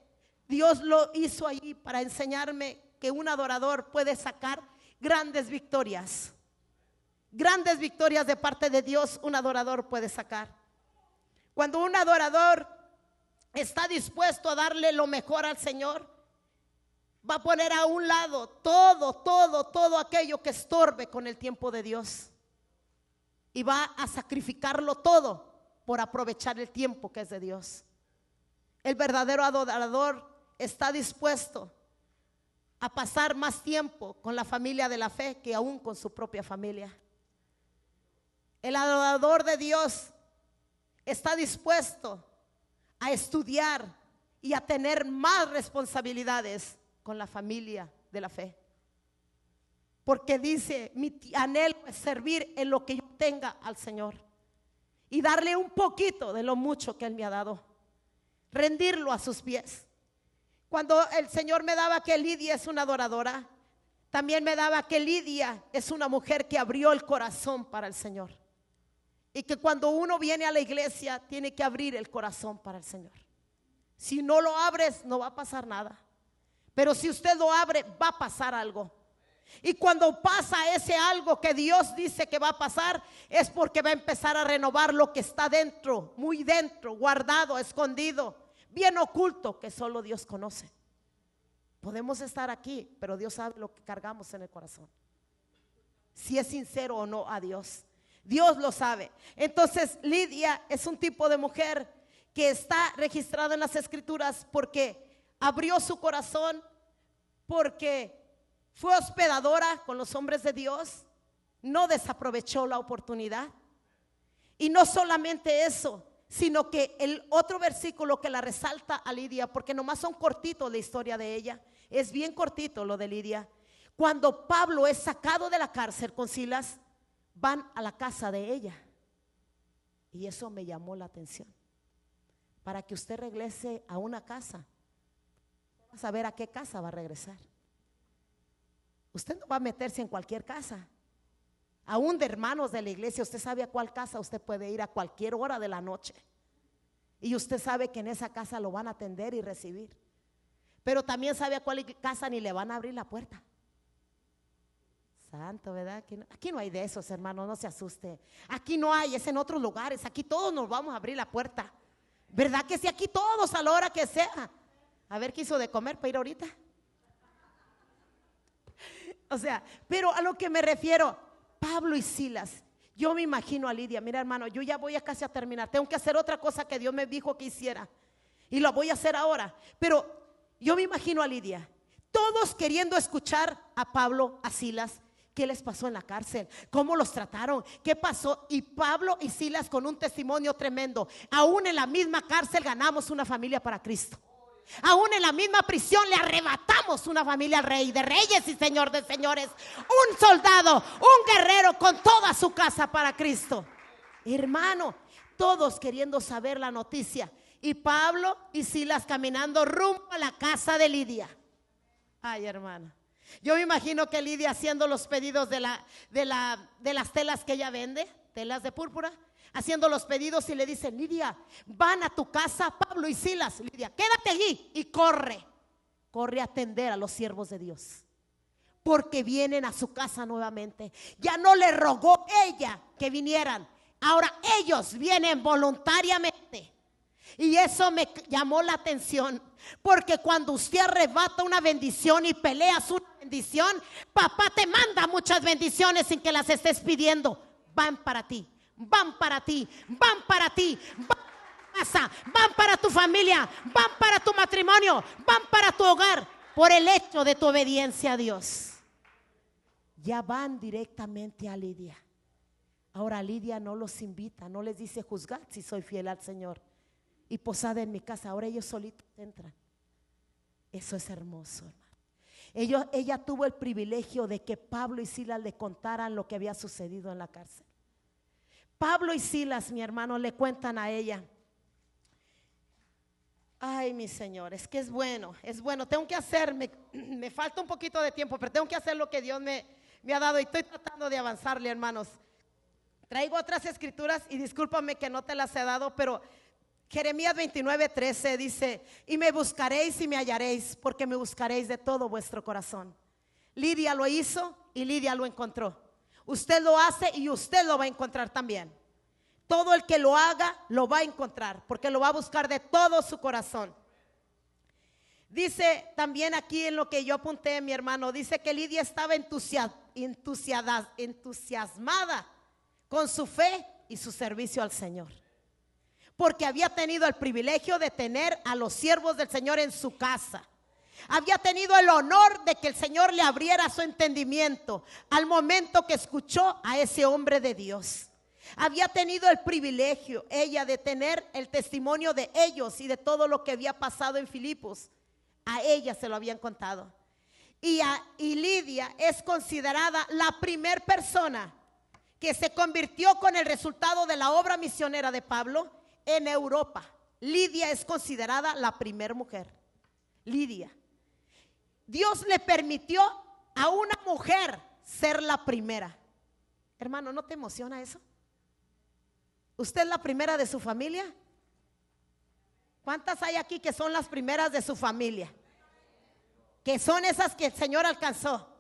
S1: Dios lo hizo allí para enseñarme que un adorador puede sacar grandes victorias. Grandes victorias de parte de Dios un adorador puede sacar. Cuando un adorador está dispuesto a darle lo mejor al Señor, va a poner a un lado todo aquello que estorbe con el tiempo de Dios, y va a sacrificarlo todo por aprovechar el tiempo que es de Dios. El verdadero adorador está dispuesto a pasar más tiempo con la familia de la fe que aún con su propia familia. El adorador de Dios está dispuesto a estudiar y a tener más responsabilidades con la familia de la fe, porque dice: mi anhelo es servir en lo que yo tenga al Señor y darle un poquito de lo mucho que Él me ha dado, rendirlo a sus pies. Cuando el Señor me daba que Lidia es una adoradora, también me daba que Lidia es una mujer que abrió el corazón para el Señor, y que cuando uno viene a la iglesia tiene que abrir el corazón para el Señor. Si no lo abres, no va a pasar nada, pero si usted lo abre, va a pasar algo. Y cuando pasa ese algo que Dios dice que va a pasar, es porque va a empezar a renovar lo que está dentro, muy dentro, guardado, escondido, bien oculto, que solo Dios conoce. Podemos estar aquí, pero Dios sabe lo que cargamos en el corazón, si es sincero o no a Dios. Dios lo sabe. Entonces Lidia es un tipo de mujer que está registrada en las Escrituras porque abrió su corazón, porque fue hospedadora con los hombres de Dios, no desaprovechó la oportunidad. Y no solamente eso, sino que el otro versículo que la resalta a Lidia, porque nomás son cortitos la historia de ella, es bien cortito lo de Lidia. Cuando Pablo es sacado de la cárcel con Silas, van a la casa de ella, y eso me llamó la atención. Para que usted regrese a una casa, va a saber a qué casa va a regresar. Usted no va a meterse en cualquier casa, aún de hermanos de la iglesia. Usted sabe a cuál casa usted puede ir a cualquier hora de la noche, y usted sabe que en esa casa lo van a atender y recibir, pero también sabe a cuál casa ni le van a abrir la puerta. Santo, ¿verdad? Aquí no hay de esos, hermanos, no se asuste. Aquí no hay, es en otros lugares. Aquí todos nos vamos a abrir la puerta, ¿verdad que sí? Aquí todos a la hora que sea. A ver qué hizo de comer para ir ahorita. O sea, pero a lo que me refiero, Pablo y Silas, yo me imagino a Lidia. Mira, hermano, yo ya voy a casi a terminar. Tengo que hacer otra cosa que Dios me dijo que hiciera, y lo voy a hacer ahora. Pero yo me imagino a Lidia, todos queriendo escuchar a Pablo, a Silas, qué les pasó en la cárcel, cómo los trataron, qué pasó. Y Pablo y Silas con un testimonio tremendo. Aún en la misma cárcel ganamos una familia para Cristo. Aún en la misma prisión le arrebatamos una familia al Rey de Reyes y Señor de Señores. Un soldado, un guerrero con toda su casa para Cristo. Hermano, todos queriendo saber la noticia, y Pablo y Silas caminando rumbo a la casa de Lidia. Ay, hermana, yo me imagino que Lidia haciendo los pedidos de las telas que ella vende, telas de púrpura, haciendo los pedidos, y le dice: Lidia, van a tu casa Pablo y Silas. Lidia, quédate allí y corre a atender a los siervos de Dios, porque vienen a su casa nuevamente. Ya no le rogó ella que vinieran, ahora ellos vienen voluntariamente. Y eso me llamó la atención, porque cuando usted arrebata una bendición y peleas una bendición, papá te manda muchas bendiciones sin que las estés pidiendo. Van para ti, van para ti, van para ti, van para tu casa, van para tu familia, van para tu matrimonio, van para tu hogar, por el hecho de tu obediencia a Dios. Ya van directamente a Lidia. Ahora Lidia no los invita, no les dice: juzgad si soy fiel al Señor y posad en mi casa. Ahora ellos solitos entran. Eso es hermoso, hermano. Ella tuvo el privilegio de que Pablo y Silas le contaran lo que había sucedido en la cárcel. Pablo y Silas, mi hermano, le cuentan a ella: ay, mi Señor, es que es bueno, tengo que hacer, me falta un poquito de tiempo, pero tengo que hacer lo que Dios me ha dado, y estoy tratando de avanzarle, hermanos. Traigo otras escrituras y discúlpame que no te las he dado, pero Jeremías 29:13 dice: y me buscaréis y me hallaréis, porque me buscaréis de todo vuestro corazón. Lidia lo hizo y Lidia lo encontró. Usted lo hace y usted lo va a encontrar también. Todo el que lo haga lo va a encontrar, porque lo va a buscar de todo su corazón. Dice también aquí en lo que yo apunté, mi hermano, dice que Lidia estaba entusiasmada con su fe y su servicio al Señor, porque había tenido el privilegio de tener a los siervos del Señor en su casa. Había tenido el honor de que el Señor le abriera su entendimiento al momento que escuchó a ese hombre de Dios. Había tenido el privilegio ella de tener el testimonio de ellos y de todo lo que había pasado en Filipos. A ella se lo habían contado. Y Lidia es considerada la primer persona que se convirtió con el resultado de la obra misionera de Pablo en Europa. Lidia es considerada la primer mujer. Lidia. Dios le permitió a una mujer ser la primera. Hermano, ¿no te emociona eso? ¿Usted es la primera de su familia? ¿Cuántas hay aquí que son las primeras de su familia? Que son esas que el Señor alcanzó.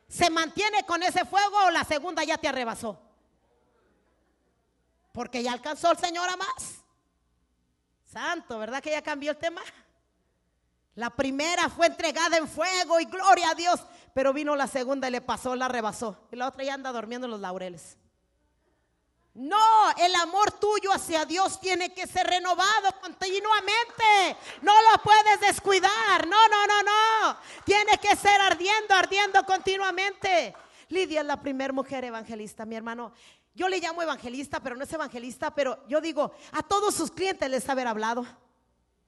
S1: ¿Se mantiene con ese fuego o la segunda ya te arrebasó? Porque ya alcanzó el Señor a más. Santo, ¿verdad que ya cambió el tema? La primera fue entregada en fuego y gloria a Dios, pero vino la segunda y le pasó, la rebasó. Y la otra ya anda durmiendo en los laureles. No, el amor tuyo hacia Dios tiene que ser renovado continuamente. No lo puedes descuidar. No. Tiene que ser ardiendo continuamente. Lidia es la primer mujer evangelista, mi hermano. Yo le llamo evangelista, pero no es evangelista, pero yo digo, a todos sus clientes les haber hablado.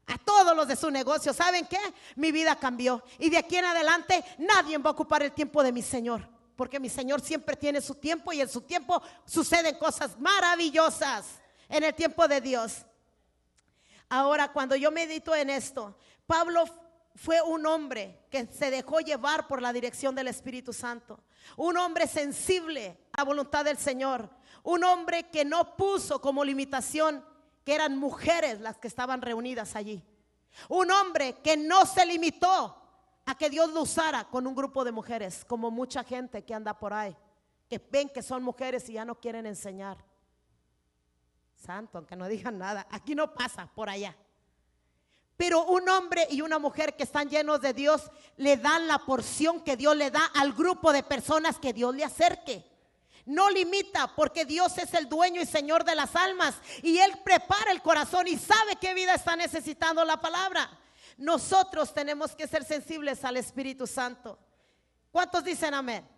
S1: A todos los de su negocio. ¿Saben qué? Mi vida cambió. Y de aquí en adelante nadie va a ocupar el tiempo de mi Señor, porque mi Señor siempre tiene su tiempo, y en su tiempo suceden cosas maravillosas en el tiempo de Dios. Ahora, cuando yo medito en esto, Pablo fue un hombre que se dejó llevar por la dirección del Espíritu Santo, un hombre sensible a la voluntad del Señor, un hombre que no puso como limitación que eran mujeres las que estaban reunidas allí, un hombre que no se limitó a que Dios lo usara con un grupo de mujeres, como mucha gente que anda por ahí, que ven que son mujeres y ya no quieren enseñar. Santo, aunque no digan nada, aquí no pasa, por allá. Pero un hombre y una mujer que están llenos de Dios le dan la porción que Dios le da al grupo de personas que Dios le acerque. No limita, porque Dios es el dueño y Señor de las almas, y Él prepara el corazón y sabe qué vida está necesitando la palabra. Nosotros tenemos que ser sensibles al Espíritu Santo. ¿Cuántos dicen amén?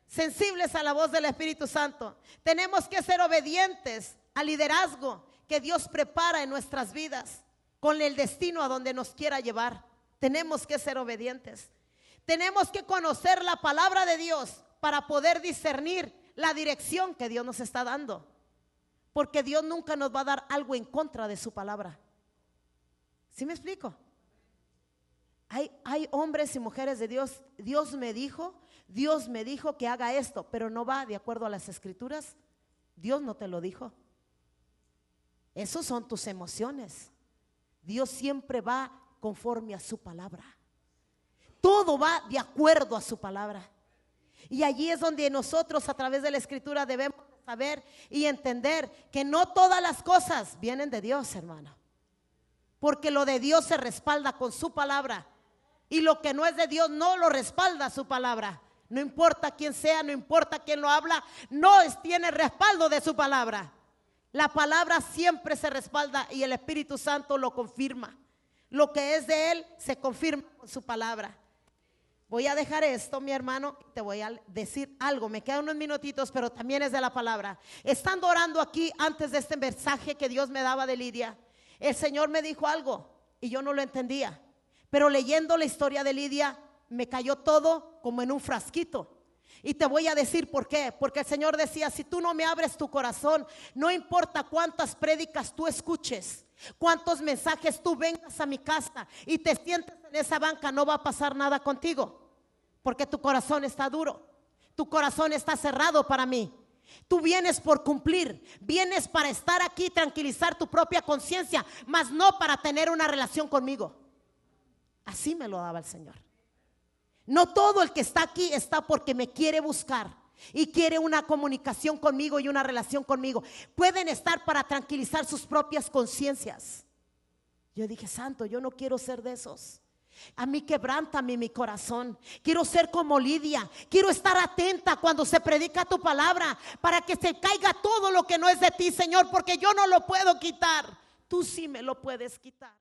S1: Sensibles a la voz del Espíritu Santo. Tenemos que ser obedientes al liderazgo que Dios prepara en nuestras vidas, con el destino a donde nos quiera llevar. Tenemos que ser obedientes. Tenemos que conocer la palabra de Dios para poder discernir la dirección que Dios nos está dando, porque Dios nunca nos va a dar algo en contra de su palabra. ¿Sí me explico? Hay hombres y mujeres de Dios. Dios me dijo que haga esto, pero no va de acuerdo a las escrituras. Dios no te lo dijo. Esos son tus emociones. Dios siempre va conforme a su palabra. Todo va de acuerdo a su palabra. Y allí es donde nosotros a través de la escritura debemos saber y entender que no todas las cosas vienen de Dios, hermano. Porque lo de Dios se respalda con su palabra. Y lo que no es de Dios no lo respalda su palabra. No importa quién sea, no importa quién lo habla, tiene respaldo de su palabra. La palabra siempre se respalda y el Espíritu Santo lo confirma. Lo que es de Él se confirma con su palabra. Voy a dejar esto, mi hermano, te voy a decir algo. Me quedan unos minutitos, pero también es de la palabra. Estando orando aquí antes de este mensaje que Dios me daba de Lidia, el Señor me dijo algo y yo no lo entendía. Pero leyendo la historia de Lidia, me cayó todo como en un frasquito. Y te voy a decir por qué. Porque el Señor decía, si tú no me abres tu corazón, no importa cuántas prédicas tú escuches, cuántos mensajes tú vengas a mi casa y te sientes en esa banca, no va a pasar nada contigo. Porque tu corazón está duro, tu corazón está cerrado para mí. Tú vienes por cumplir, vienes para estar aquí, tranquilizar tu propia conciencia, mas no para tener una relación conmigo. Así me lo daba el Señor. No todo el que está aquí está porque me quiere buscar y quiere una comunicación conmigo y una relación conmigo. Pueden estar para tranquilizar sus propias conciencias. Yo dije, Santo, yo no quiero ser de esos. A mí quebrántame mi corazón. Quiero ser como Lidia. Quiero estar atenta cuando se predica tu palabra, para que se caiga todo lo que no es de ti, Señor, porque yo no lo puedo quitar. Tú sí me lo puedes quitar.